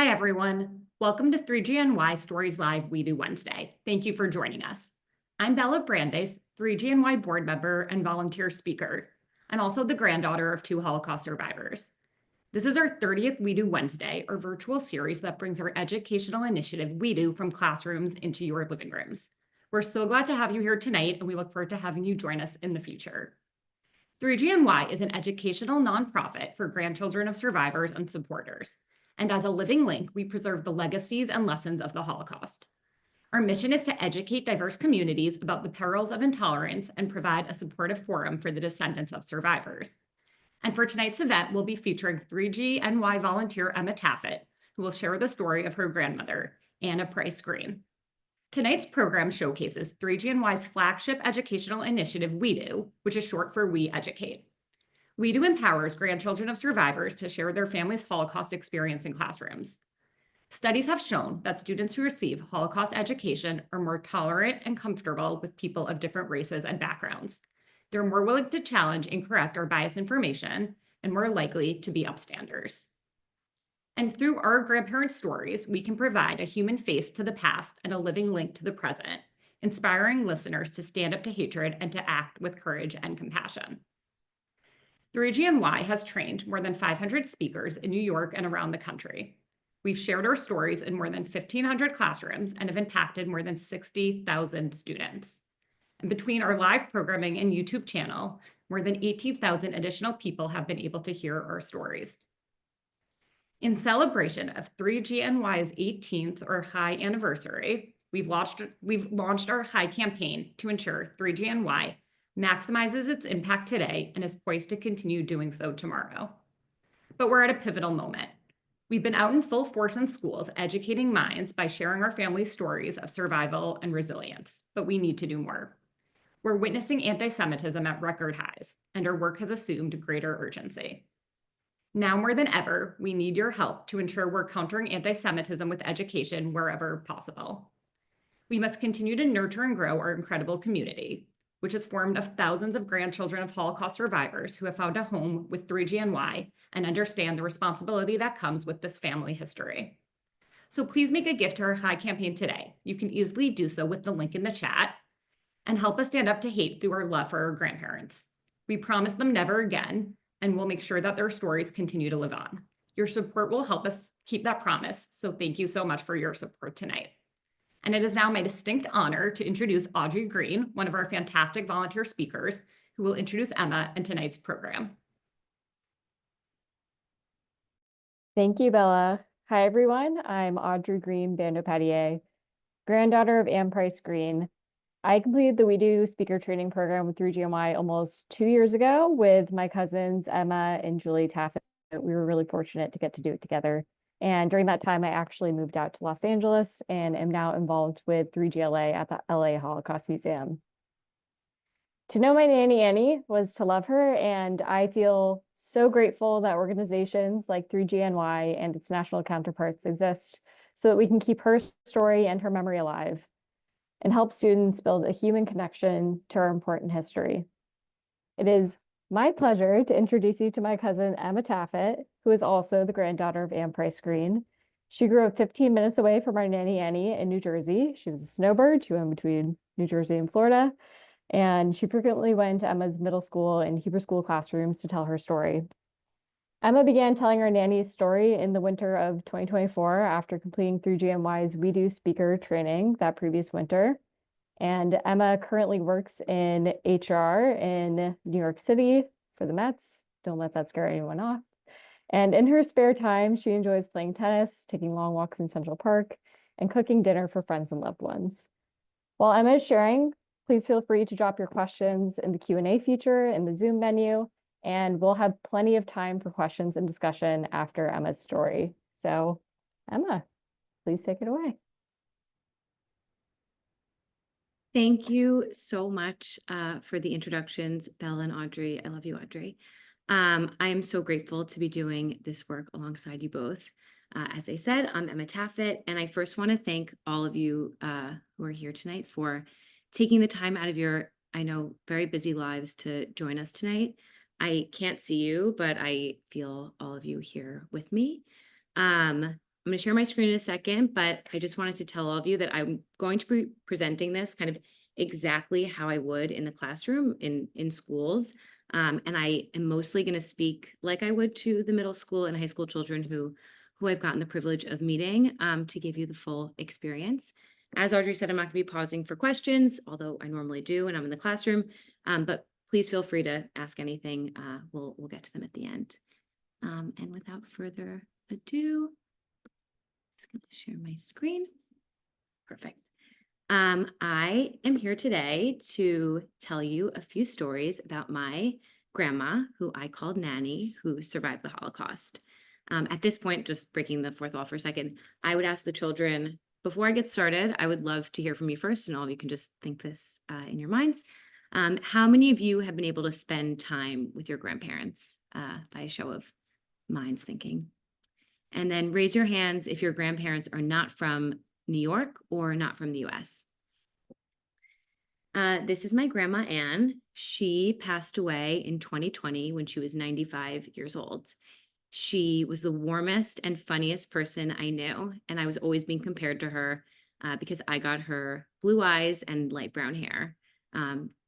Hi, everyone. Welcome to 3GNY Stories Live WEDU Wednesday. Thank you for joining us. I'm Bella Brandes, 3GNY board member and volunteer speaker, and also the granddaughter of 2 Holocaust survivors. This is our 30th WEDU Wednesday, our virtual series that brings our educational initiative WEDU from classrooms into your living rooms. We're so glad to have you here tonight, and we look forward to having you join us in the future. 3GNY is an educational nonprofit for grandchildren of survivors and supporters. And as a living link, we preserve the legacies and lessons of the Holocaust. Our mission is to educate diverse communities about the perils of intolerance and provide a supportive forum for the descendants of survivors. And for tonight's event, we'll be featuring 3GNY volunteer Emma Taffet, who will share the story of her grandmother, Anna Preis Green. Tonight's program showcases 3GNY's flagship educational initiative, WEDU, which is short for We Educate. WEDU empowers grandchildren of survivors to share their family's Holocaust experience in classrooms. Studies have shown that students who receive Holocaust education are more tolerant and comfortable with people of different races and backgrounds. They're more willing to challenge incorrect or biased information and more likely to be upstanders. And through our grandparents' stories, we can provide a human face to the past and a living link to the present, inspiring listeners to stand up to hatred and to act with courage and compassion. 3GNY has trained more than 500 speakers in New York and around the country. We've shared our stories in more than 1,500 classrooms and have impacted more than 60,000 students. And between our live programming and YouTube channel, more than 18,000 additional people have been able to hear our stories. In celebration of 3GNY's 18th or high anniversary, we've launched our high campaign to ensure 3GNY maximizes its impact today and is poised to continue doing so tomorrow. But we're at a pivotal moment. We've been out in full force in schools, educating minds by sharing our family's stories of survival and resilience, but we need to do more. We're witnessing anti-Semitism at record highs, and our work has assumed greater urgency. Now more than ever, we need your help to ensure we're countering anti-Semitism with education wherever possible. We must continue to nurture and grow our incredible community, which is formed of thousands of grandchildren of Holocaust survivors who have found a home with 3GNY and understand the responsibility that comes with this family history. So please make a gift to our high campaign today. You can easily do so with the link in the chat and help us stand up to hate through our love for our grandparents. We promise them never again, and we'll make sure that their stories continue to live on. Your support will help us keep that promise, so thank you so much for your support tonight. And it is now my distinct honor to introduce Audrey Green, one of our fantastic volunteer speakers, who will introduce Emma and tonight's program. Thank you, Bella. Hi, everyone. I'm Audrey Green Bandopatier, granddaughter of Anne Preis Green. I completed the WEDU speaker training program with 3GNY almost 2 years ago with my cousins, Emma and Julie Taffet. We were really fortunate to get to do it together. And during that time, I actually moved out to Los Angeles and am now involved with 3GLA at the LA Holocaust Museum. To know my Nanny Annie was to love her, and I feel so grateful that organizations like 3GNY and its national counterparts exist so that we can keep her story and her memory alive and help students build a human connection to our important history. It is my pleasure to introduce you to my cousin, Emma Taffet, who is also the granddaughter of Anne Preis Green. She grew up 15 minutes away from our Nanny Annie in New Jersey. She was a snowbird. She went between New Jersey and Florida, and she frequently went to Emma's middle school and Hebrew school classrooms to tell her story. Emma began telling her nanny's story in the winter of 2024 after completing 3GNY's WEDU speaker training that previous winter. And Emma currently works in HR in New York City for the Mets. Don't let that scare anyone off. And in her spare time, she enjoys playing tennis, taking long walks in Central Park, and cooking dinner for friends and loved ones. While Emma is sharing, please feel free to drop your questions in the Q&A feature in the Zoom menu, and we'll have plenty of time for questions and discussion after Emma's story. So, Emma, please take it away. Thank you so much for the introductions, Bella and Audrey. I love you, Audrey. I am so grateful to be doing this work alongside you both. As I said, I'm Emma Taffet, and I first want to thank all of you who are here tonight for taking the time out of your, I know, very busy lives to join us tonight. I can't see you, but I feel all of you here with me. going to share my screen in a second, but I just wanted to tell all of you that I'm going to be presenting this kind of exactly how I would in the classroom in schools. And I am mostly going to speak like I would to the middle school and high school children who I've gotten the privilege of meeting, to give you the full experience. As Audrey said, I'm not going to be pausing for questions, although I normally do when I'm in the classroom. But please feel free to ask anything. We'll get to them at the end. And without further ado, just going to share my screen. Perfect. I am here today to tell you a few stories about my grandma, who I called Nanny, who survived the Holocaust. At this point, just breaking the fourth wall for a second, I would ask the children, before I get started, I would love to hear from you first, and all of you can just think this in your minds. How many of you have been able to spend time with your grandparents, by a show of minds thinking? And then raise your hands if your grandparents are not from New York or not from the US. This is my grandma, Anne. She passed away in 2020 when she was 95 years old. She was the warmest and funniest person I knew, and I was always being compared to her because I got her blue eyes and light brown hair.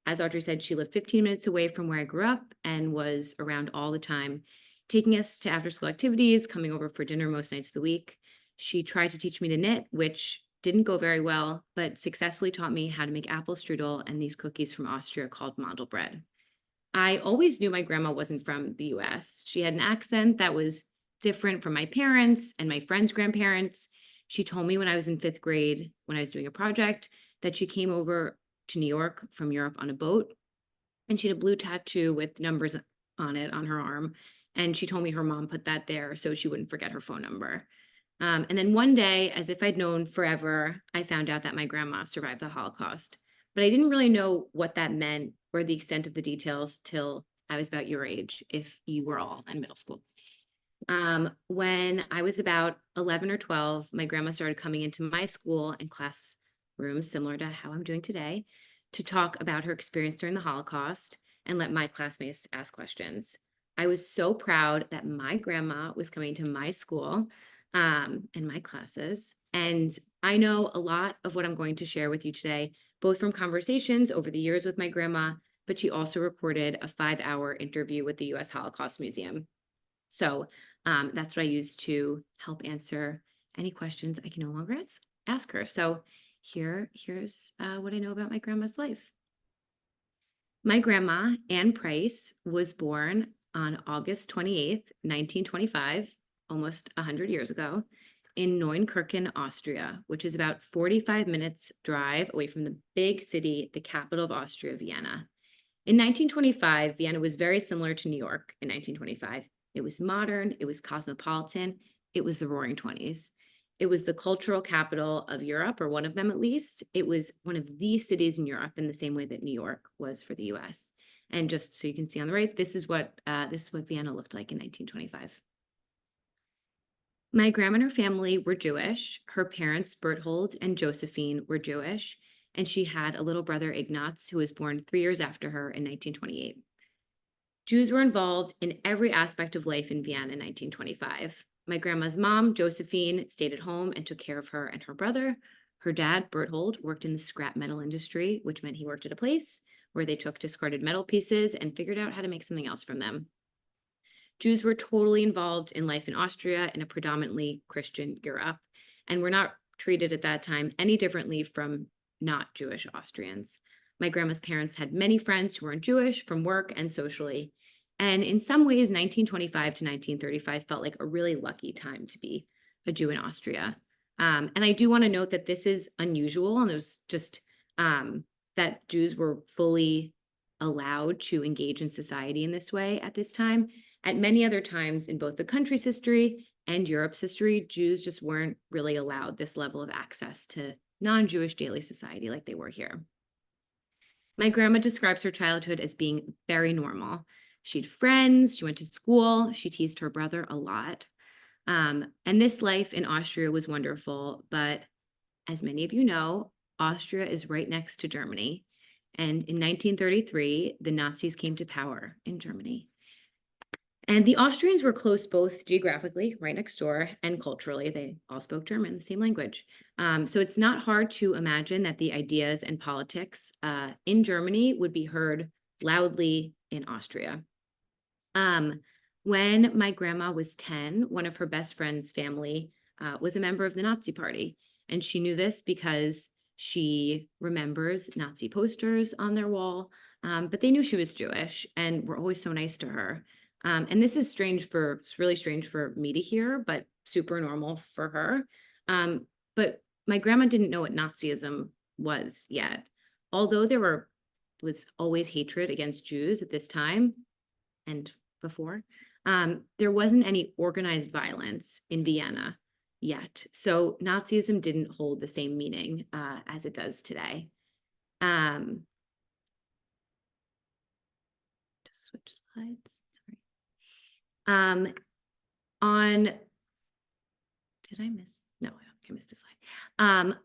As Audrey said, she lived 15 minutes away from where I grew up and was around all the time, taking us to after-school activities, coming over for dinner most nights of the week. She tried to teach me to knit, which didn't go very well, but successfully taught me how to make apple strudel and these cookies from Austria called mandelbrot. I always knew my grandma wasn't from the US. She had an accent that was different from my parents and my friends' grandparents. She told me when I was in 5th grade, when I was doing a project, that she came over to New York from Europe on a boat, and she had a blue tattoo with numbers on it on her arm. And she told me her mom put that there so she wouldn't forget her phone number. And then one day, as if I'd known forever, I found out that my grandma survived the Holocaust. But I didn't really know what that meant or the extent of the details till I was about your age, if you were all in middle school. When I was about 11 or 12, my grandma started coming into my school and classrooms, similar to how I'm doing today, to talk about her experience during the Holocaust and let my classmates ask questions. I was so proud that my grandma was coming to my school and my classes. And I know a lot of what I'm going to share with you today, both from conversations over the years with my grandma, but she also recorded a 5-hour interview with the US Holocaust Museum. So that's what I use to help answer any questions I can no longer ask her. So here's what I know about my grandma's life. My grandma, Anne Preis, was born on August 28th, 1925, almost 100 years ago, in Neunkirchen, Austria, which is about 45 minutes drive away from the big city, the capital of Austria, Vienna. In 1925, Vienna was very similar to New York in 1925. It was modern, it was cosmopolitan, it was the Roaring 20s. It was the cultural capital of Europe, or one of them at least. It was one of the cities in Europe in the same way that New York was for the US. And just so you can see on the right, this is what Vienna looked like in 1925. My grandma and her family were Jewish. Her parents, Berthold and Josephine, were Jewish, and she had a little brother, Ignaz, who was born 3 years after her in 1928. Jews were involved in every aspect of life in Vienna in 1925. My grandma's mom, Josephine, stayed at home and took care of her and her brother. Her dad, Berthold, worked in the scrap metal industry, which meant he worked at a place where they took discarded metal pieces and figured out how to make something else from them. Jews were totally involved in life in Austria in a predominantly Christian Europe, and were not treated at that time any differently from not Jewish Austrians. My grandma's parents had many friends who weren't Jewish from work and socially. And in some ways, 1925 to 1935 felt like a really lucky time to be a Jew in Austria. And I do want to note that this is unusual, and it was just that Jews were fully allowed to engage in society in this way at this time. At many other times in both the country's history and Europe's history, Jews just weren't really allowed this level of access to non-Jewish daily society like they were here. My grandma describes her childhood as being very normal. She had friends, she went to school, she teased her brother a lot. And this life in Austria was wonderful, but as many of you know, Austria is right next to Germany. And in 1933, the Nazis came to power in Germany. And the Austrians were close both geographically, right next door, and culturally. They all spoke German, the same language. So it's not hard to imagine that the ideas and politics in Germany would be heard loudly in Austria. When my grandma was 10, one of her best friend's family was a member of the Nazi Party. And she knew this because she remembers Nazi posters on their wall. But they knew she was Jewish and were always so nice to her. And this is it's really strange for me to hear, but super normal for her. But my grandma didn't know what Nazism was yet. Although was always hatred against Jews at this time and before, there wasn't any organized violence in Vienna yet. So Nazism didn't hold the same meaning as it does today. Just switch slides. Sorry. Did I miss? No, I don't think I missed a slide.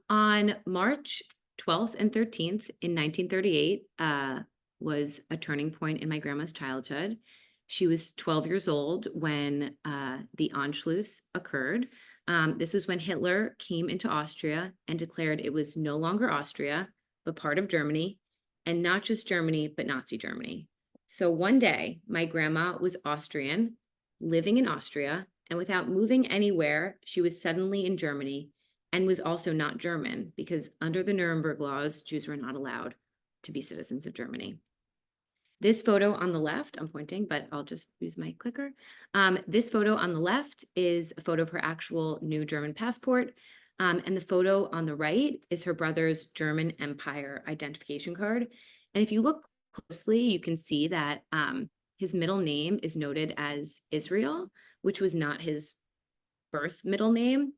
On March 12th and 13th in 1938 was a turning point in my grandma's childhood. She was 12 years old when the Anschluss occurred. This was when Hitler came into Austria and declared it was no longer Austria, but part of Germany, and not just Germany, but Nazi Germany. So one day, my grandma was Austrian, living in Austria, and without moving anywhere, she was suddenly in Germany and was also not German because under the Nuremberg laws, Jews were not allowed to be citizens of Germany. This photo on the left, I'm pointing, but I'll just use my clicker. This photo on the left is a photo of her actual new German passport. And the photo on the right is her brother's German Empire identification card. And if you look closely, you can see that his middle name is noted as Israel, which was not his birth middle name.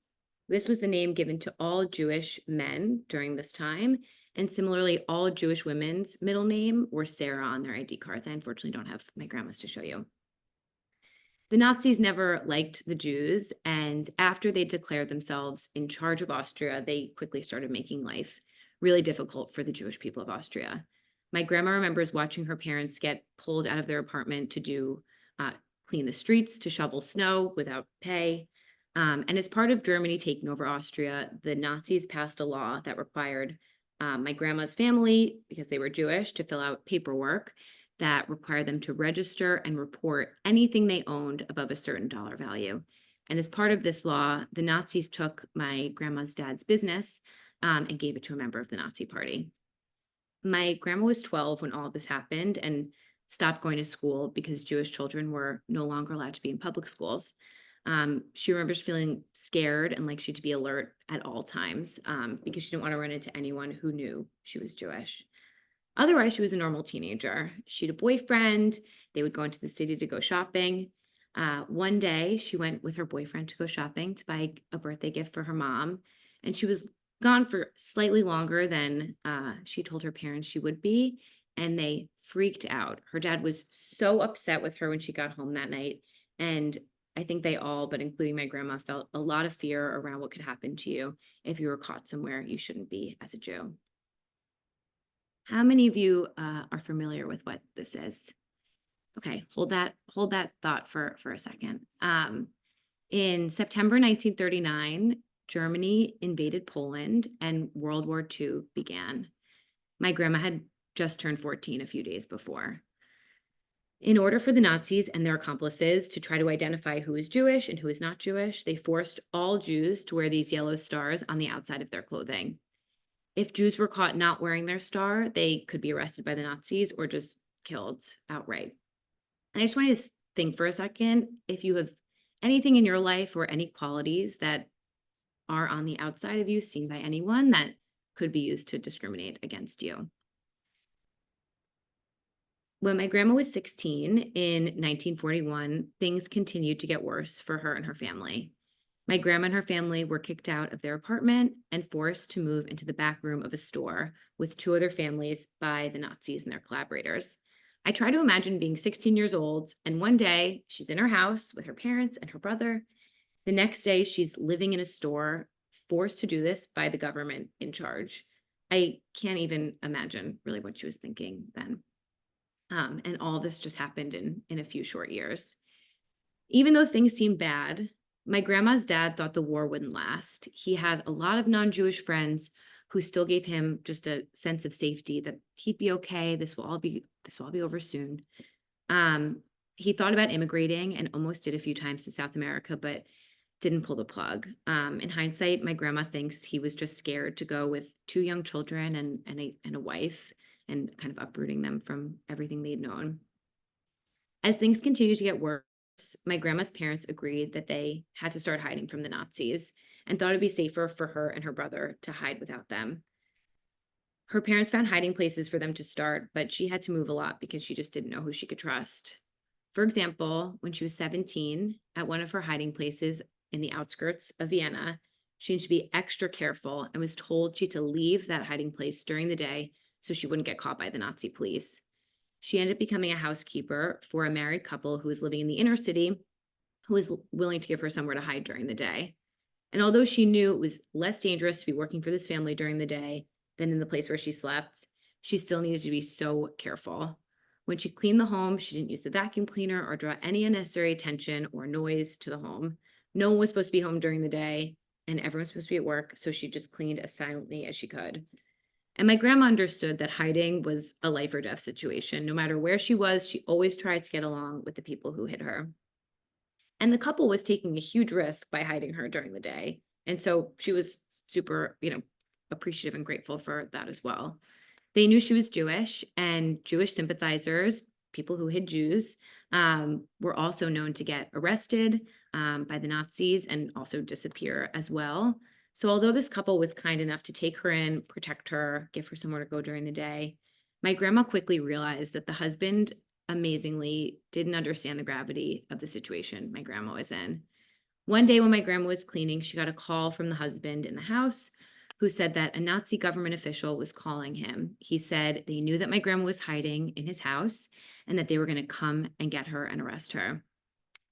This was the name given to all Jewish men during this time. And similarly, all Jewish women's middle name were Sarah on their ID cards. I unfortunately don't have my grandma's to show you. The Nazis never liked the Jews, and after they declared themselves in charge of Austria, they quickly started making life really difficult for the Jewish people of Austria. My grandma remembers watching her parents get pulled out of their apartment to clean the streets, to shovel snow without pay. And as part of Germany taking over Austria, the Nazis passed a law that required my grandma's family, because they were Jewish, to fill out paperwork that required them to register and report anything they owned above a certain dollar value. And as part of this law, the Nazis took my grandma's dad's business and gave it to a member of the Nazi Party. My grandma was 12 when all of this happened and stopped going to school because Jewish children were no longer allowed to be in public schools. She remembers feeling scared and like she had to be alert at all times because she didn't want to run into anyone who knew she was Jewish. Otherwise, she was a normal teenager. She had a boyfriend. They would go into the city to go shopping. One day, she went with her boyfriend to go shopping to buy a birthday gift for her mom. And she was gone for slightly longer than she told her parents she would be. And they freaked out. Her dad was so upset with her when she got home that night. And I think they all, but including my grandma, felt a lot of fear around what could happen to you if you were caught somewhere you shouldn't be as a Jew. How many of you are familiar with what this is? Okay, hold that thought for a second. In September 1939, Germany invaded Poland and World War II began. My grandma had just turned 14 a few days before. In order for the Nazis and their accomplices to try to identify who is Jewish and who is not Jewish, they forced all Jews to wear these yellow stars on the outside of their clothing. If Jews were caught not wearing their star, they could be arrested by the Nazis or just killed outright. And I just want you to think for a second, if you have anything in your life or any qualities that are on the outside of you seen by anyone that could be used to discriminate against you. When my grandma was 16 in 1941, things continued to get worse for her and her family. My grandma and her family were kicked out of their apartment and forced to move into the back room of a store with two other families by the Nazis and their collaborators. I try to imagine being 16 years old, and one day she's in her house with her parents and her brother. The next day, she's living in a store, forced to do this by the government in charge. I can't even imagine really what she was thinking then. And all this just happened in a few short years. Even though things seemed bad, my grandma's dad thought the war wouldn't last. He had a lot of non-Jewish friends who still gave him just a sense of safety that he'd be okay. This will all be over soon. He thought about immigrating and almost did a few times to South America, but didn't pull the plug. In hindsight, my grandma thinks he was just scared to go with 2 young children and a wife and kind of uprooting them from everything they'd known. As things continued to get worse, my grandma's parents agreed that they had to start hiding from the Nazis and thought it'd be safer for her and her brother to hide without them. Her parents found hiding places for them to start, but she had to move a lot because she just didn't know who she could trust. For example, when she was 17, at one of her hiding places in the outskirts of Vienna, she needed to be extra careful and was told she had to leave that hiding place during the day so she wouldn't get caught by the Nazi police. She ended up becoming a housekeeper for a married couple who was living in the inner city, who was willing to give her somewhere to hide during the day. And although she knew it was less dangerous to be working for this family during the day than in the place where she slept, she still needed to be so careful. When she cleaned the home, she didn't use the vacuum cleaner or draw any unnecessary attention or noise to the home. No one was supposed to be home during the day, and everyone was supposed to be at work, so she just cleaned as silently as she could. And my grandma understood that hiding was a life or death situation. No matter where she was, she always tried to get along with the people who hid her. And the couple was taking a huge risk by hiding her during the day. And so she was super, appreciative and grateful for that as well. They knew she was Jewish, and Jewish sympathizers, people who hid Jews, were also known to get arrested by the Nazis and also disappear as well. So although this couple was kind enough to take her in, protect her, give her somewhere to go during the day, my grandma quickly realized that the husband amazingly didn't understand the gravity of the situation my grandma was in. One day when my grandma was cleaning, she got a call from the husband in the house who said that a Nazi government official was calling him. He said they knew that my grandma was hiding in his house and that they were going to come and get her and arrest her.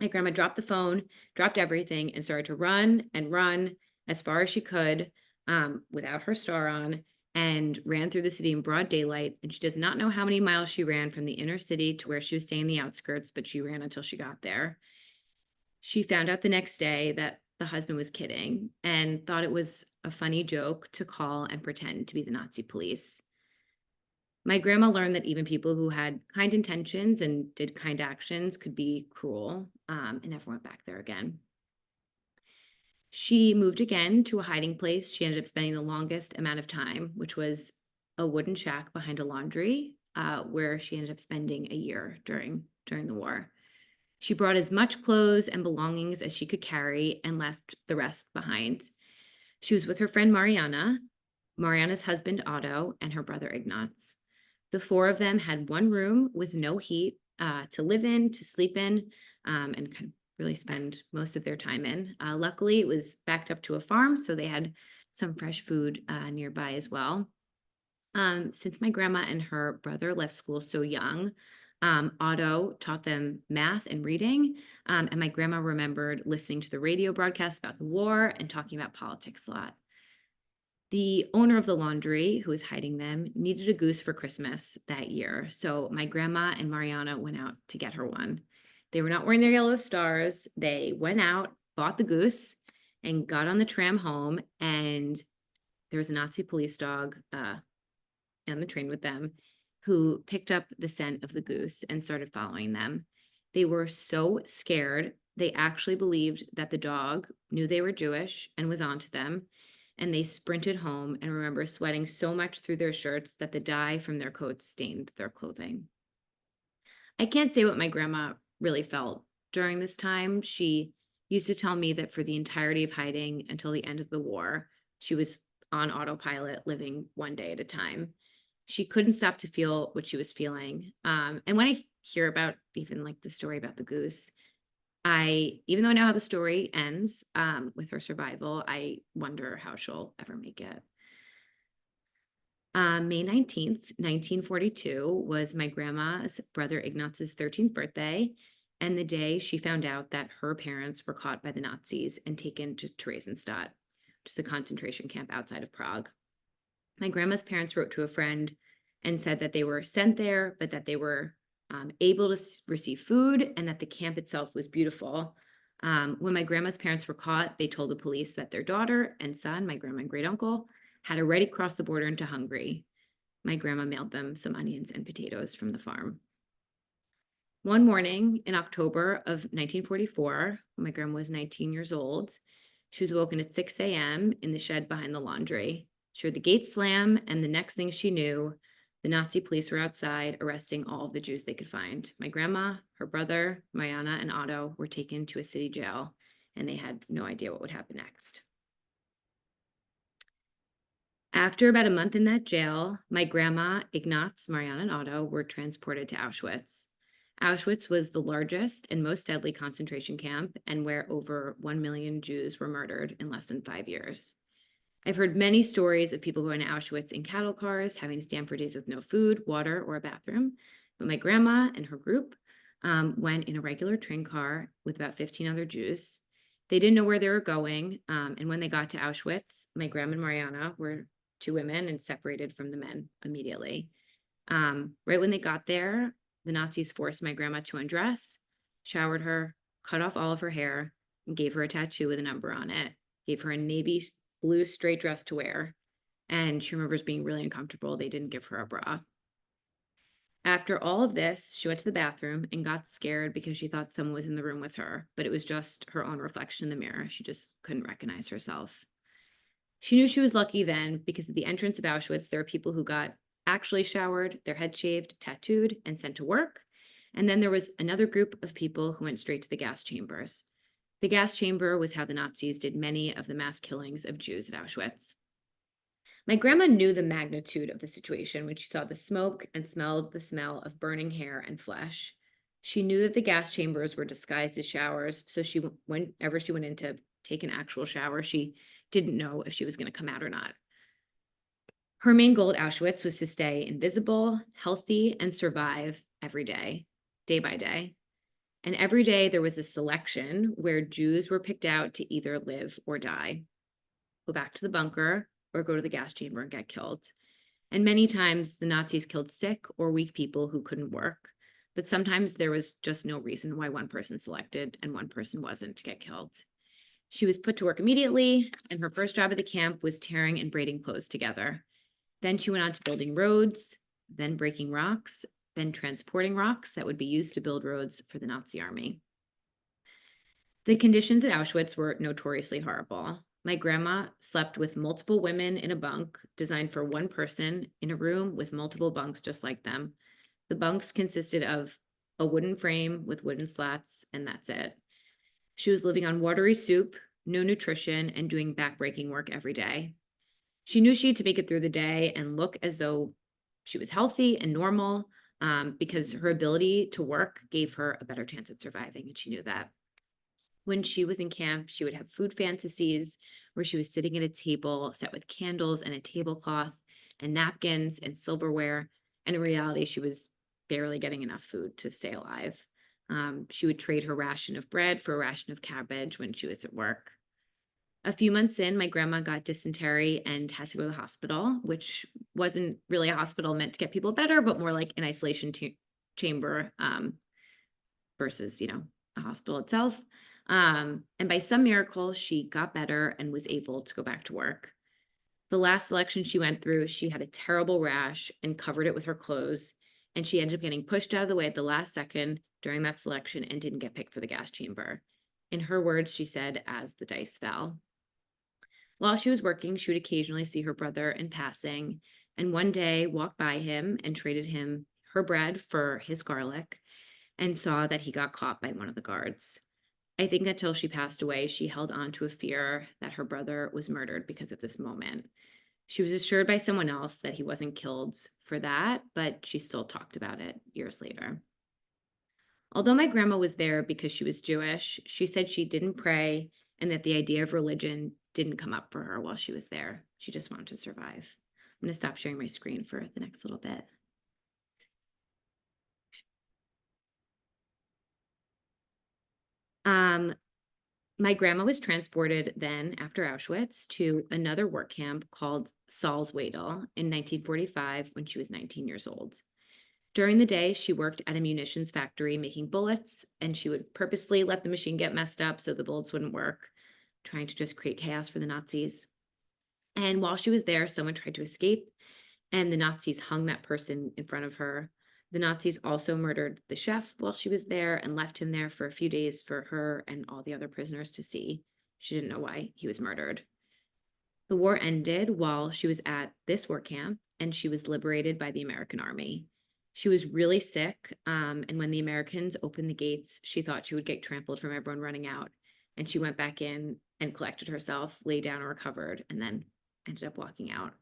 My grandma dropped the phone, dropped everything, and started to run as far as she could without her star on, and ran through the city in broad daylight. And she does not know how many miles she ran from the inner city to where she was staying in the outskirts, but she ran until she got there. She found out the next day that the husband was kidding and thought it was a funny joke to call and pretend to be the Nazi police. My grandma learned that even people who had kind intentions and did kind actions could be cruel, and never went back there again. She moved again to a hiding place. She ended up spending the longest amount of time, which was a wooden shack behind a laundry, where she ended up spending a year during the war. She brought as much clothes and belongings as she could carry and left the rest behind. She was with her friend Mariana's husband Otto, and her brother Ignaz. The 4 of them had one room with no heat to live in, to sleep in, and kind of really spend most of their time in. Luckily, it was backed up to a farm, so they had some fresh food nearby as well. Since my grandma and her brother left school so young, Otto taught them math and reading, and my grandma remembered listening to the radio broadcast about the war and talking about politics a lot. The owner of the laundry, who was hiding them, needed a goose for Christmas that year, so my grandma and Mariana went out to get her one. They were not wearing their yellow stars. They went out, bought the goose, and got on the tram home, and there was a Nazi police dog on the train with them who picked up the scent of the goose and started following them. They were so scared, they actually believed that the dog knew they were Jewish and was onto them, and they sprinted home and remember sweating so much through their shirts that the dye from their coats stained their clothing. I can't say what my grandma really felt during this time. She used to tell me that for the entirety of hiding until the end of the war, she was on autopilot, living one day at a time. She couldn't stop to feel what she was feeling. And when I hear about even like the story about the goose, even though I know how the story ends with her survival, I wonder how she'll ever make it. May 19th, 1942 was my grandma's brother Ignaz's 13th birthday, and the day she found out that her parents were caught by the Nazis and taken to Theresienstadt, which is a concentration camp outside of Prague. My grandma's parents wrote to a friend and said that they were sent there, but that they were able to receive food, and that the camp itself was beautiful. When my grandma's parents were caught, they told the police that their daughter and son, my grandma and great uncle, had already crossed the border into Hungary. My grandma mailed them some onions and potatoes from the farm. One morning in October of 1944, when my grandma was 19 years old, she was woken at 6 a.m. in the shed behind the laundry. She heard the gate slam, and the next thing she knew, the Nazi police were outside arresting all of the Jews they could find. My grandma, her brother, Mariana, and Otto were taken to a city jail, and they had no idea what would happen next. After about a month in that jail, my grandma, Ignaz, Mariana, and Otto were transported to Auschwitz. Auschwitz was the largest and most deadly concentration camp, and where over 1 million Jews were murdered in less than 5 years. I've heard many stories of people going to Auschwitz in cattle cars, having to stand for days with no food, water, or a bathroom. But my grandma and her group went in a regular train car with about 15 other Jews. They didn't know where they were going. And when they got to Auschwitz, my grandma and Mariana were 2 women and separated from the men immediately. Right when they got there, the Nazis forced my grandma to undress, showered her, cut off all of her hair, and gave her a tattoo with a number on it, gave her a navy blue straight dress to wear, and she remembers being really uncomfortable. They didn't give her a bra. After all of this, she went to the bathroom and got scared because she thought someone was in the room with her, but it was just her own reflection in the mirror. She just couldn't recognize herself. She knew she was lucky then because at the entrance of Auschwitz, there were people who got actually showered, their head shaved, tattooed, and sent to work. And then there was another group of people who went straight to the gas chambers. The gas chamber was how the Nazis did many of the mass killings of Jews at Auschwitz. My grandma knew the magnitude of the situation when she saw the smoke and smelled the smell of burning hair and flesh. She knew that the gas chambers were disguised as showers, so whenever she went in to take an actual shower, she didn't know if she was going to come out or not. Her main goal at Auschwitz was to stay invisible, healthy, and survive every day, day by day. And every day there was a selection where Jews were picked out to either live or die, go back to the bunker, or go to the gas chamber and get killed. And many times the Nazis killed sick or weak people who couldn't work. But sometimes there was just no reason why one person selected and one person wasn't to get killed. She was put to work immediately, and her first job at the camp was tearing and braiding clothes together. Then she went on to building roads, then breaking rocks, then transporting rocks that would be used to build roads for the Nazi army. The conditions at Auschwitz were notoriously horrible. My grandma slept with multiple women in a bunk designed for one person in a room with multiple bunks just like them. The bunks consisted of a wooden frame with wooden slats, and that's it. She was living on watery soup, no nutrition, and doing backbreaking work every day. She knew she had to make it through the day and look as though she was healthy and normal, because her ability to work gave her a better chance at surviving, and she knew that. When she was in camp, she would have food fantasies where she was sitting at a table set with candles and a tablecloth and napkins and silverware, and in reality, she was barely getting enough food to stay alive. She would trade her ration of bread for a ration of cabbage when she was at work. A few months in, my grandma got dysentery and had to go to the hospital, which wasn't really a hospital meant to get people better, but more like an isolation chamber versus, a hospital itself. And by some miracle, she got better and was able to go back to work. The last selection she went through, she had a terrible rash and covered it with her clothes, and she ended up getting pushed out of the way at the last second during that selection and didn't get picked for the gas chamber. In her words, she said, as the dice fell. While she was working, she would occasionally see her brother in passing, and one day walked by him and traded him her bread for his garlic, and saw that he got caught by one of the guards. I think until she passed away, she held on to a fear that her brother was murdered because of this moment. She was assured by someone else that he wasn't killed for that, but she still talked about it years later. Although my grandma was there because she was Jewish, she said she didn't pray and that the idea of religion didn't come up for her while she was there. She just wanted to survive. I'm going to stop sharing my screen for the next little bit. My grandma was transported then after Auschwitz to another work camp called Salzwedel in 1945 when she was 19 years old. During the day, she worked at a munitions factory making bullets, and she would purposely let the machine get messed up so the bullets wouldn't work, trying to just create chaos for the Nazis. And while she was there, someone tried to escape, and the Nazis hung that person in front of her. The Nazis also murdered the chef while she was there and left him there for a few days for her and all the other prisoners to see. She didn't know why he was murdered. The war ended while she was at this work camp, and she was liberated by the American army. She was really sick, and when the Americans opened the gates, she thought she would get trampled from everyone running out. And she went back in and collected herself, lay down and recovered, and then ended up walking out.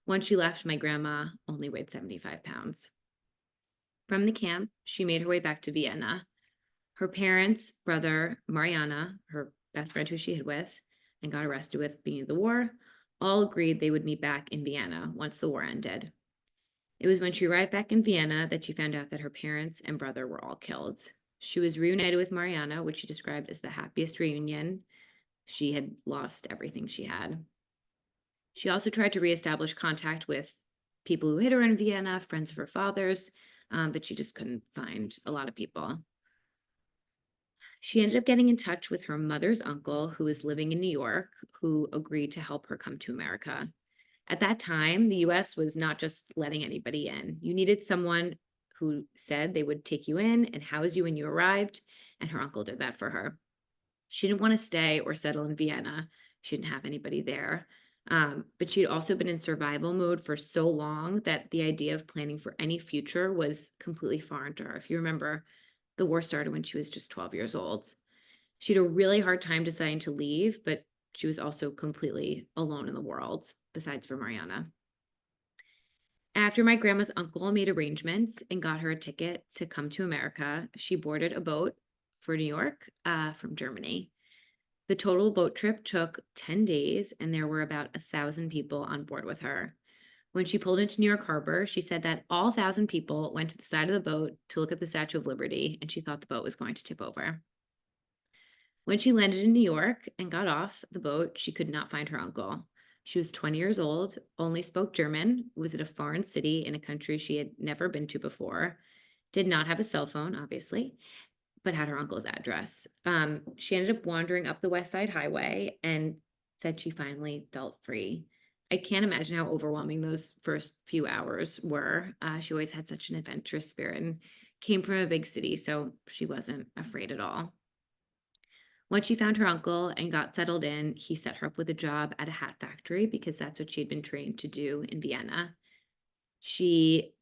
Once she left, my grandma only weighed 75 pounds. From the camp, she made her way back to Vienna. Her parents, brother, Mariana, her best friend who she hid with and got arrested with at the beginning of the war, all agreed they would meet back in Vienna once the war ended. It was when she arrived back in Vienna that she found out that her parents and brother were all killed. She was reunited with Mariana, which she described as the happiest reunion. She had lost everything she had. She also tried to reestablish contact with people who hid her in Vienna, friends of her father's, but she just couldn't find a lot of people. She ended up getting in touch with her mother's uncle, who was living in New York, who agreed to help her come to America. At that time, the US was not just letting anybody in. You needed someone who said they would take you in and house you when you arrived, and her uncle did that for her. She didn't want to stay or settle in Vienna. She didn't have anybody there. But she'd also been in survival mode for so long that the idea of planning for any future was completely foreign to her. If you remember, the war started when she was just 12 years old. She had a really hard time deciding to leave, but she was also completely alone in the world, besides for Mariana. After my grandma's uncle made arrangements and got her a ticket to come to America, she boarded a boat for New York from Germany. The total boat trip took 10 days, and there were about 1,000 people on board with her. When she pulled into New York Harbor, she said that all 1,000 people went to the side of the boat to look at the Statue of Liberty, and she thought the boat was going to tip over. When she landed in New York and got off the boat, she could not find her uncle. She was 20 years old, only spoke German, was at a foreign city in a country she had never been to before, did not have a cell phone, obviously, but had her uncle's address. She ended up wandering up the West Side Highway and said she finally felt free. I can't imagine how overwhelming those first few hours were. She always had such an adventurous spirit and came from a big city, so she wasn't afraid at all. Once she found her uncle and got settled in, he set her up with a job at a hat factory because that's what she had been trained to do in Vienna. She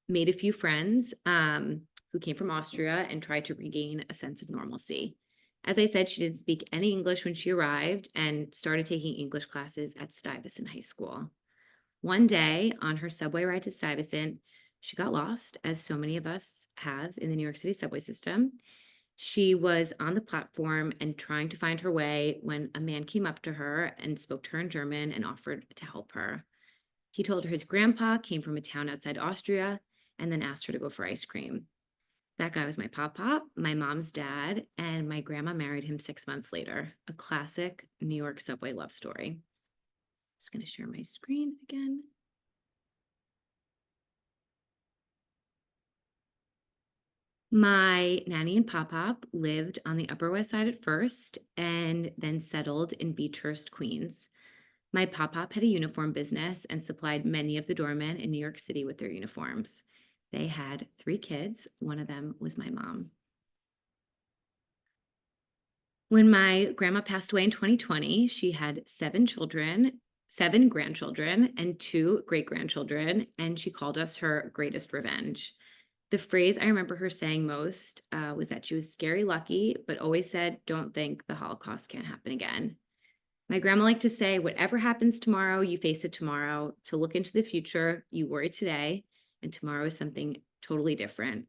made a few friends who came from Austria and tried to regain a sense of normalcy. As I said, she didn't speak any English when she arrived and started taking English classes at Stuyvesant High School. One day on her subway ride to Stuyvesant, she got lost, as so many of us have in the New York City subway system. She was on the platform and trying to find her way when a man came up to her and spoke to her in German and offered to help her. He told her his grandpa came from a town outside Austria and then asked her to go for ice cream. That guy was my papa, my mom's dad, and my grandma married him 6 months later. A classic New York subway love story. Just going to share my screen again. My nanny and pop-pop lived on the Upper West Side at first and then settled in Beechhurst, Queens. My pop-pop had a uniform business and supplied many of the doormen in New York City with their uniforms. They had 3 kids. One of them was my mom. When my grandma passed away in 2020, she had 7 grandchildren, and 2 great-grandchildren, and she called us her greatest revenge. The phrase I remember her saying most was that she was scary lucky, but always said, "Don't think the Holocaust can't happen again." My grandma liked to say, whatever happens tomorrow, you face it tomorrow. To look into the future, you worry today, and tomorrow is something totally different.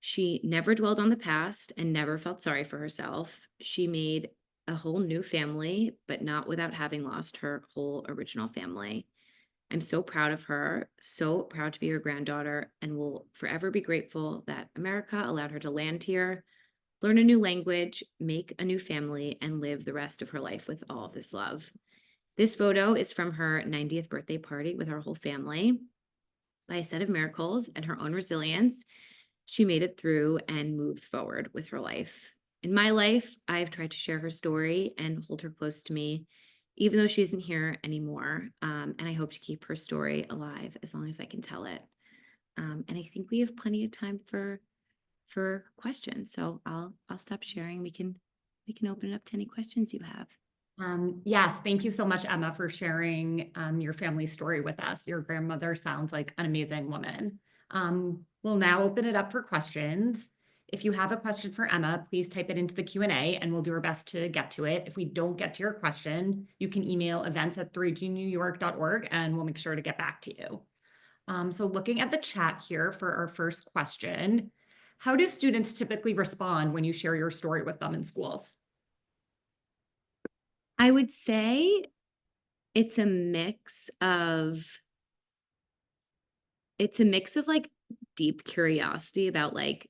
She never dwelled on the past and never felt sorry for herself. She made a whole new family, but not without having lost her whole original family. I'm so proud of her, so proud to be her granddaughter, and will forever be grateful that America allowed her to land here, learn a new language, make a new family, and live the rest of her life with all of this love. This photo is from her 90th birthday party with our whole family. by a set of miracles and her own resilience, she made it through and moved forward with her life. In my life, I've tried to share her story and hold her close to me, even though she isn't here anymore. And I hope to keep her story alive as long as I can tell it. And I think we have plenty of time for questions. So I'll stop sharing. We can open it up to any questions you have. Yes, thank you so much, Emma, for sharing your family story with us. Your grandmother sounds like an amazing woman. We'll now open it up for questions. If you have a question for Emma, please type it into the Q&A and we'll do our best to get to it. If we don't get to your question, you can email events@3gnewyork.org and we'll make sure to get back to you. So looking at the chat here for our first question, how do students typically respond when you share your story with them in schools? I would say it's a mix of like deep curiosity about like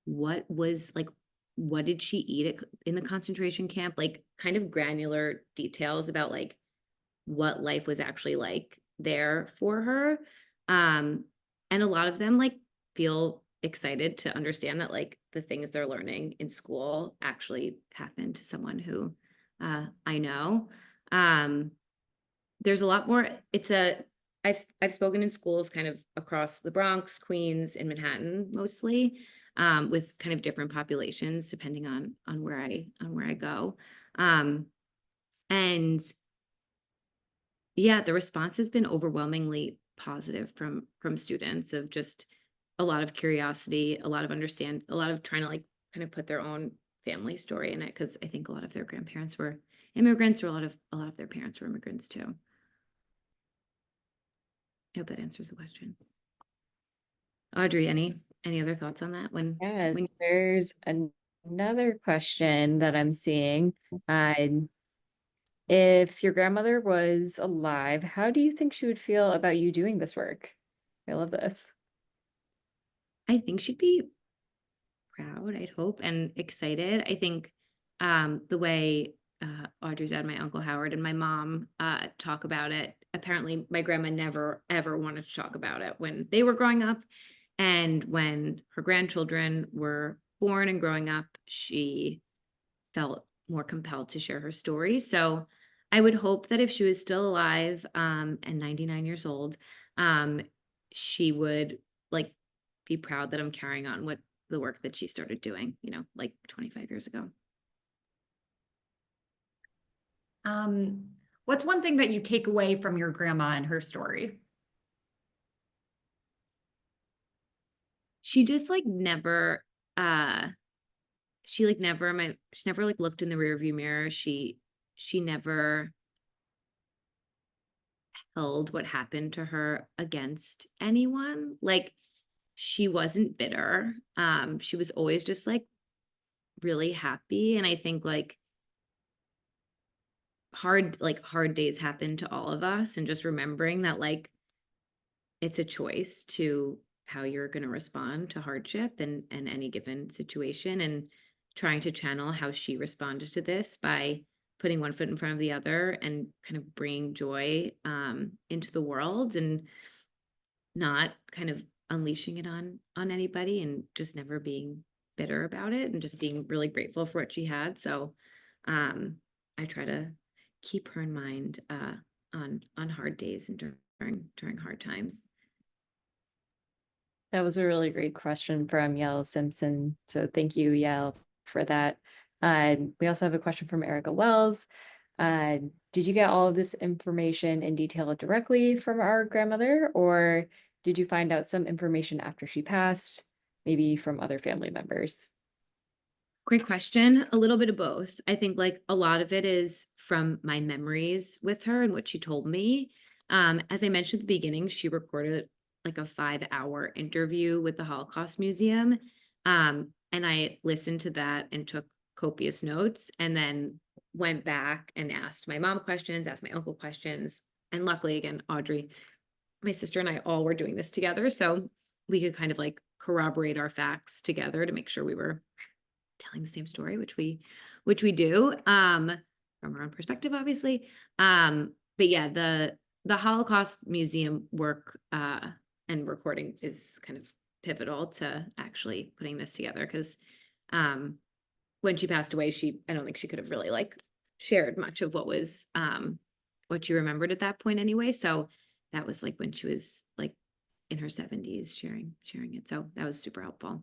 what did she eat in the concentration camp, like kind of granular details about like what life was actually like there for her. And a lot of them like feel excited to understand that like the things they're learning in school actually happened to someone who I know. There's a lot more. I've spoken in schools kind of across the Bronx, Queens, and Manhattan mostly, with kind of different populations depending on where I go. And yeah, the response has been overwhelmingly positive from students, of just a lot of curiosity, a lot of trying to like kind of put their own family story in it, because I think a lot of their grandparents were immigrants, or a lot of their parents were immigrants too. I hope that answers the question. Audrey, any other thoughts on that? Yes, there's another question that I'm seeing. If your grandmother was alive, how do you think she would feel about you doing this work? I love this. I think she'd be proud, I'd hope, and excited. I think the way Audrey's dad, my Uncle Howard, and my mom talk about it, apparently my grandma never ever wanted to talk about it when they were growing up, and when her grandchildren were born and growing up, she felt more compelled to share her story. So I would hope that if she was still alive and 99 years old, she would like be proud that I'm carrying on the work that she started doing, like 25 years ago. What's one thing that you take away from your grandma and her story? She just like never she never like looked in the rearview mirror. She never held what happened to her against anyone. Like, she wasn't bitter. She was always just like really happy. And I think like hard days happen to all of us, and just remembering that like it's a choice to how you're going to respond to hardship and any given situation, and trying to channel how she responded to this by putting one foot in front of the other and kind of bringing joy into the world, and not kind of unleashing it on anybody, and just never being bitter about it, and just being really grateful for what she had. So I try to keep her in mind on hard days and during hard times. That was a really great question from Yael Simpson. So thank you, Yael, for that. We also have a question from Erica Wells. Did you get all of this information in detail directly from our grandmother, or did you find out some information after she passed, maybe from other family members? Great question. A little bit of both. I think like a lot of it is from my memories with her and what she told me. As I mentioned at the beginning, she recorded like a 5-hour interview with the Holocaust Museum. And I listened to that and took copious notes, and then went back and asked my mom questions, asked my uncle questions. And luckily, again, Audrey, my sister, and I all were doing this together. So we could kind of like corroborate our facts together to make sure we were telling the same story, which we do, from our own perspective, obviously. But yeah, the Holocaust Museum work and recording is kind of pivotal to actually putting this together, because when she passed away, I don't think she could have really like shared much of what was what she remembered at that point anyway. So that was like when she was like in her 70s sharing it. So that was super helpful.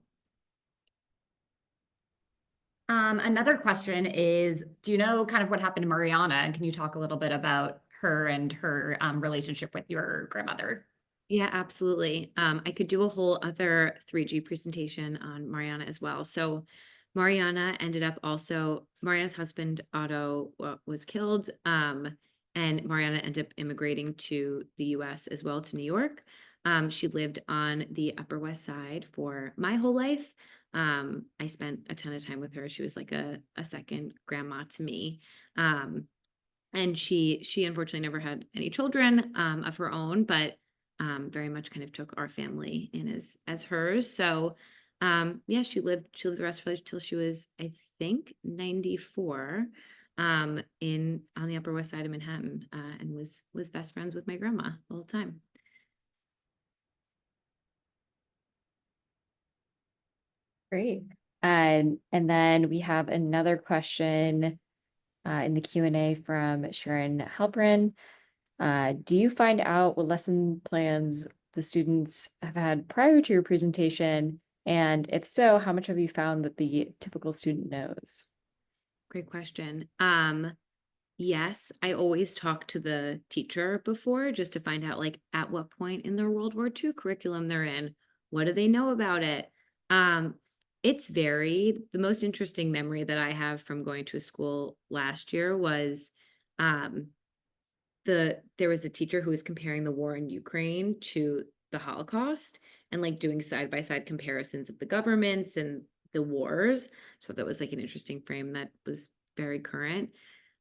Another question is, do you know kind of what happened to Mariana? And can you talk a little bit about her and her relationship with your grandmother? Yeah, absolutely. I could do a whole other 3G presentation on Mariana as well. So Mariana's husband, Otto, was killed. And Mariana ended up immigrating to the US as well, to New York. She lived on the Upper West Side for my whole life. I spent a ton of time with her. She was like a second grandma to me. And she unfortunately never had any children of her own, but very much kind of took our family in as hers. So yeah, she lived the rest of her life till she was, I think, 94, on the Upper West Side of Manhattan, and was best friends with my grandma the whole time. Great. And then we have another question in the Q&A from Sharon Halperin. Do you find out what lesson plans the students have had prior to your presentation? And if so, how much have you found that the typical student knows? Great question. Yes, I always talk to the teacher before, just to find out like at what point in their World War II curriculum they're in. What do they know about it? It's varied. The most interesting memory that I have from going to a school last year was there was a teacher who was comparing the war in Ukraine to the Holocaust, and like doing side by side comparisons of the governments and the wars. So that was like an interesting frame that was very current.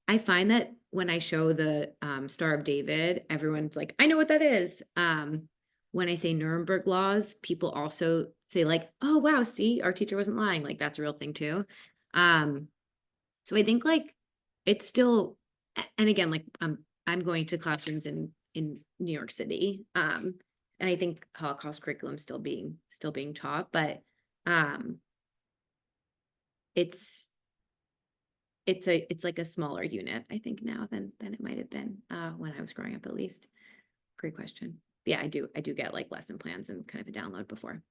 I find that when I show the Star of David, everyone's like, I know what that is. When I say Nuremberg laws, people also say like, oh, wow, see, our teacher wasn't lying. Like that's a real thing too. So I think like it's still, and again, like I'm going to classrooms in New York City. And I think Holocaust curriculum still being taught, but it's like a smaller unit, I think, now than it might have been when I was growing up, at least. Great question. Yeah, I do get like lesson plans and kind of a download before.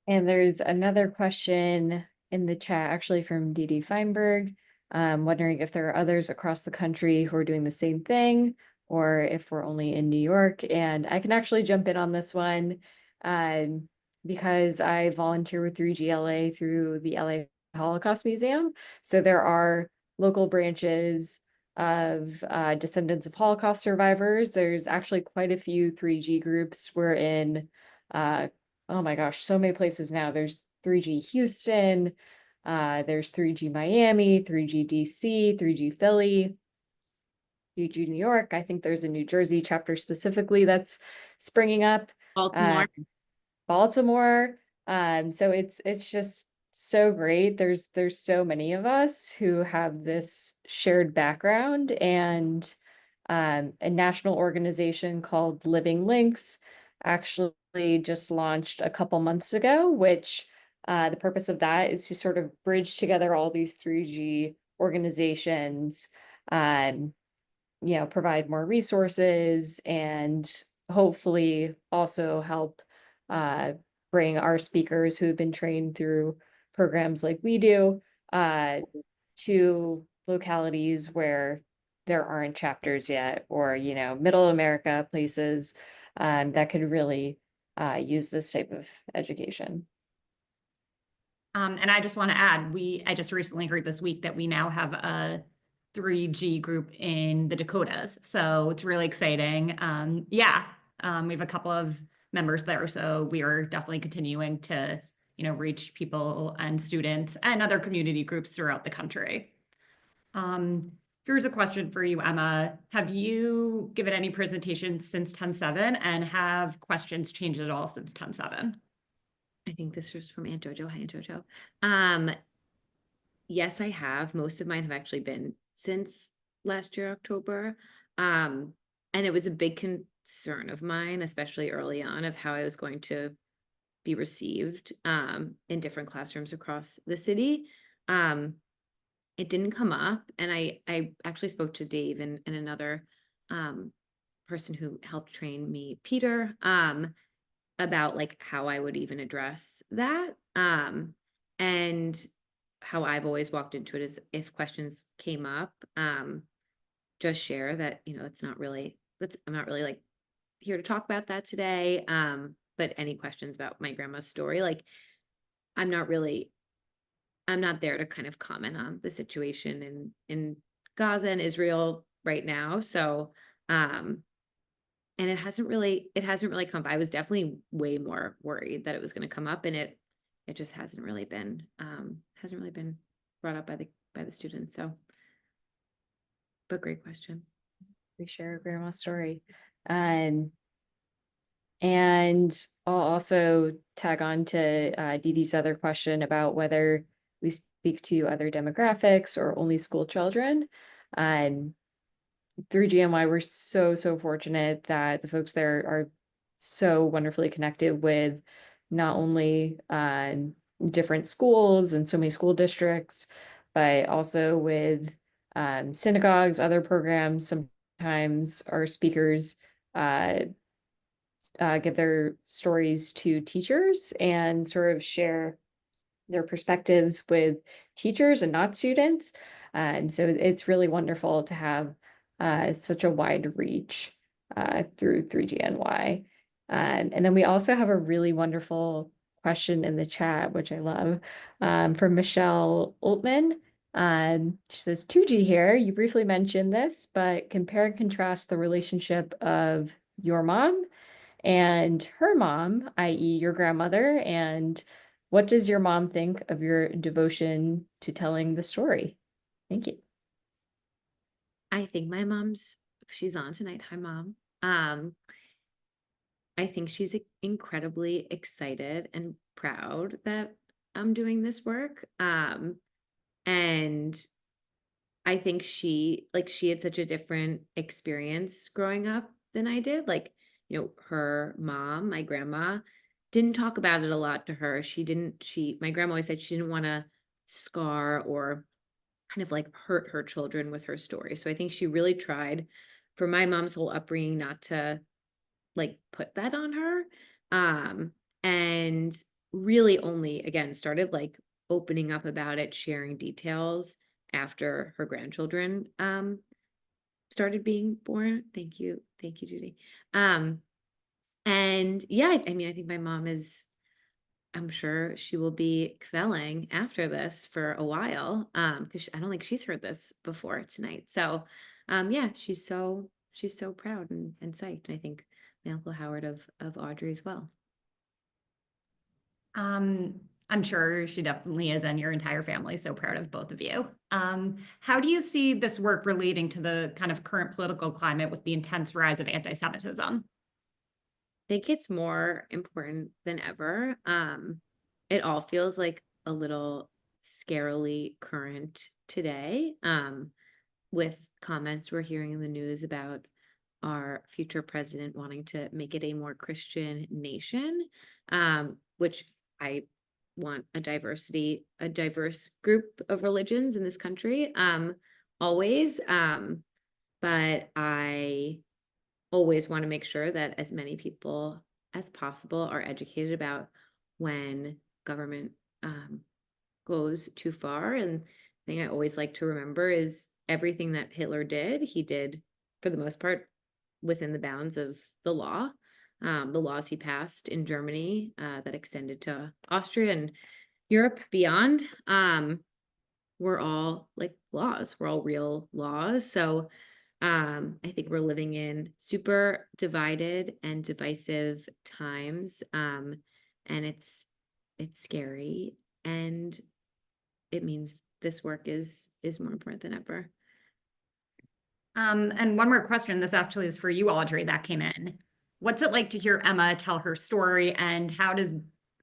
And there's another question in the chat, actually from Dee Feinberg, wondering if there are others across the country who are doing the same thing, or if we're only in New York. And I can actually jump in on this one because I volunteer with 3GLA through the LA Holocaust Museum. So there are local branches of descendants of Holocaust survivors. There's actually quite a few 3G groups. We're in oh my gosh, so many places now. There's 3G Houston, there's 3G Miami, 3G DC, 3G Philly, 3G New York. I think there's a New Jersey chapter specifically that's springing up. Baltimore. So it's just so great. There's so many of us who have this shared background, and a national organization called Living Links actually just launched a couple months ago, which the purpose of that is to sort of bridge together all these 3G organizations, provide more resources, and hopefully also help bring our speakers who have been trained through programs like we do to localities where there aren't chapters yet, or middle America places that could really use this type of education. And I just want to add, I just recently heard this week that we now have a 3G group in the Dakotas. So it's really exciting. We have a couple of members there. So we are definitely continuing to, reach people and students and other community groups throughout the country. Here's a question for you, Emma. Have you given any presentations since 10/7, and have questions changed at all since 10/7? I think this was from Aunt Jojo. Hi, Aunt Jojo. Yes, I have. Most of mine have actually been since last year, October. And it was a big concern of mine, especially early on, of how I was going to be received in different classrooms across the city. It didn't come up, and I actually spoke to Dave and another person who helped train me, Peter, about like how I would even address that. And how I've always walked into it is if questions came up, just share that, that's not really, I'm not really like here to talk about that today. But any questions about my grandma's story, like I'm not there to kind of comment on the situation in Gaza and Israel right now. So, and it hasn't really come up. I was definitely way more worried that it was going to come up, and it just hasn't really been brought up by the students. So, but great question. We share a grandma story. And I'll also tag on to Dee Dee's other question about whether we speak to other demographics or only school children. Through GMY, we're so fortunate that the folks there are so wonderfully connected with not only different schools and so many school districts, but also with synagogues, other programs. Sometimes our speakers give their stories to teachers and sort of share their perspectives with teachers and not students. And so it's really wonderful to have such a wide reach through 3GNY. And then we also have a really wonderful question in the chat, which I love, from Michelle Oltman. She says, 2G here, you briefly mentioned this, but compare and contrast the relationship of your mom and her mom, i.e. your grandmother, and what does your mom think of your devotion to telling the story? Thank you. I think my she's on tonight. Hi, Mom. I think she's incredibly excited and proud that I'm doing this work. And I think she had such a different experience growing up than I did. Like, her mom, my grandma, didn't talk about it a lot to her. My grandma always said she didn't want to scar or kind of like hurt her children with her story. So I think she really tried for my mom's whole upbringing not to like put that on her. And really only again started like opening up about it, sharing details after her grandchildren started being born. Thank you, Judy. And yeah, I mean, I think my mom I'm sure she will be quelling after this for a while, because I don't think she's heard this before tonight. So, yeah, she's so proud and psyched. And I think my Uncle Howard of Audrey as well. I'm sure she definitely is, and your entire family is so proud of both of you. How do you see this work relating to the kind of current political climate with the intense rise of anti-Semitism? I think it's more important than ever. It all feels like a little scarily current today, with comments we're hearing in the news about our future president wanting to make it a more Christian nation, which I want a diverse group of religions in this country, always. But I always want to make sure that as many people as possible are educated about when government goes too far. And the thing I always like to remember is everything that Hitler did, he did for the most part within the bounds of the law. The laws he passed in Germany that extended to Austria and Europe beyond were all like laws, were all real laws. So I think we're living in super divided and divisive times. And it's scary, and it means this work is more important than ever. And one more question. This actually is for you, Audrey, that came in. What's it like to hear Emma tell her story, and how does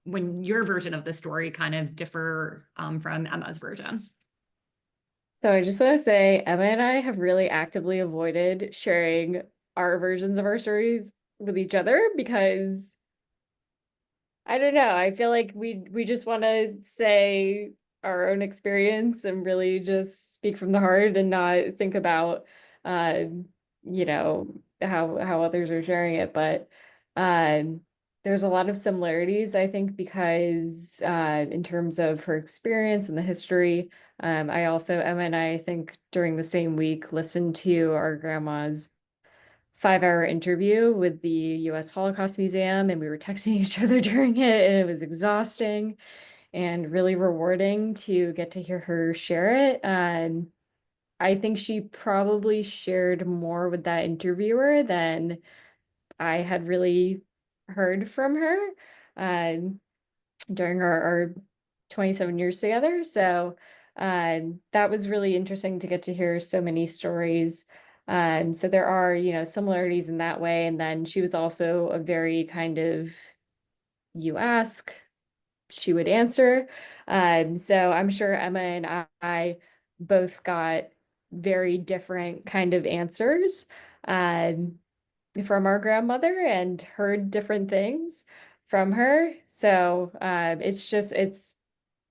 when your version of the story kind of differ from Emma's version? So I just want to say, Emma and I have really actively avoided sharing our versions of our stories with each other, because I don't know, I feel like we just want to say our own experience and really just speak from the heart and not think about uh, you know, how others are sharing it. But there's a lot of similarities, I think, because in terms of her experience and the history. I also, Emma and I think during the same week, listened to our grandma's 5-hour interview with the US Holocaust Museum, and we were texting each other during it, and it was exhausting and really rewarding to get to hear her share it. I think she probably shared more with that interviewer than I had really heard from her during our 27 years together. So that was really interesting to get to hear so many stories. So there are, similarities in that way. And then she was also a very kind of, you ask, she would answer. So I'm sure Emma and I both got very different kind of answers from our grandmother and heard different things from her. So it's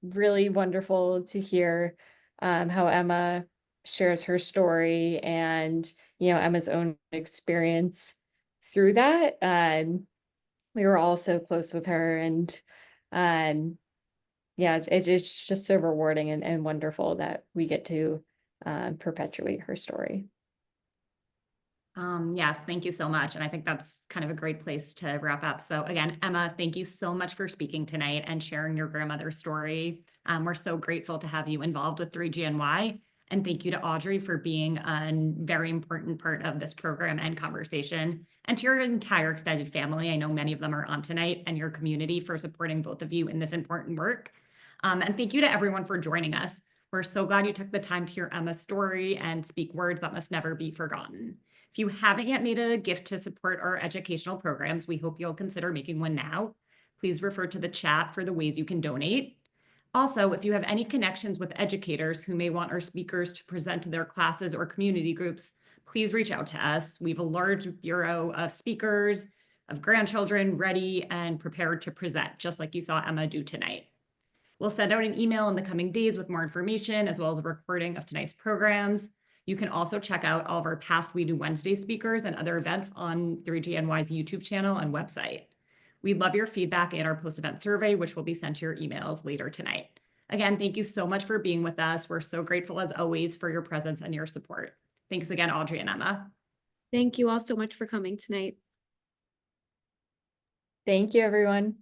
really wonderful to hear how Emma shares her story and, Emma's own experience through that. We were all so close with her, and yeah, it's just so rewarding and wonderful that we get to perpetuate her story. Yes, thank you so much. And I think that's kind of a great place to wrap up. So again, Emma, thank you so much for speaking tonight and sharing your grandmother's story. We're so grateful to have you involved with 3GNY. And thank you to Audrey for being a very important part of this program and conversation. And to your entire extended family, I know many of them are on tonight, and your community for supporting both of you in this important work. And thank you to everyone for joining us. We're so glad you took the time to hear Emma's story and speak words that must never be forgotten. If you haven't yet made a gift to support our educational programs, we hope you'll consider making one now. Please refer to the chat for the ways you can donate. Also, if you have any connections with educators who may want our speakers to present to their classes or community groups, please reach out to us. We have a large bureau of speakers, of grandchildren ready and prepared to present, just like you saw Emma do tonight. We'll send out an email in the coming days with more information, as well as a recording of tonight's programs. You can also check out all of our past WEDU Wednesday speakers and other events on 3GNY's YouTube channel and website. We love your feedback and our post-event survey, which will be sent to your emails later tonight. Again, thank you so much for being with us. We're so grateful as always for your presence and your support. Thanks again, Audrey and Emma. Thank you all so much for coming tonight. Thank you, everyone.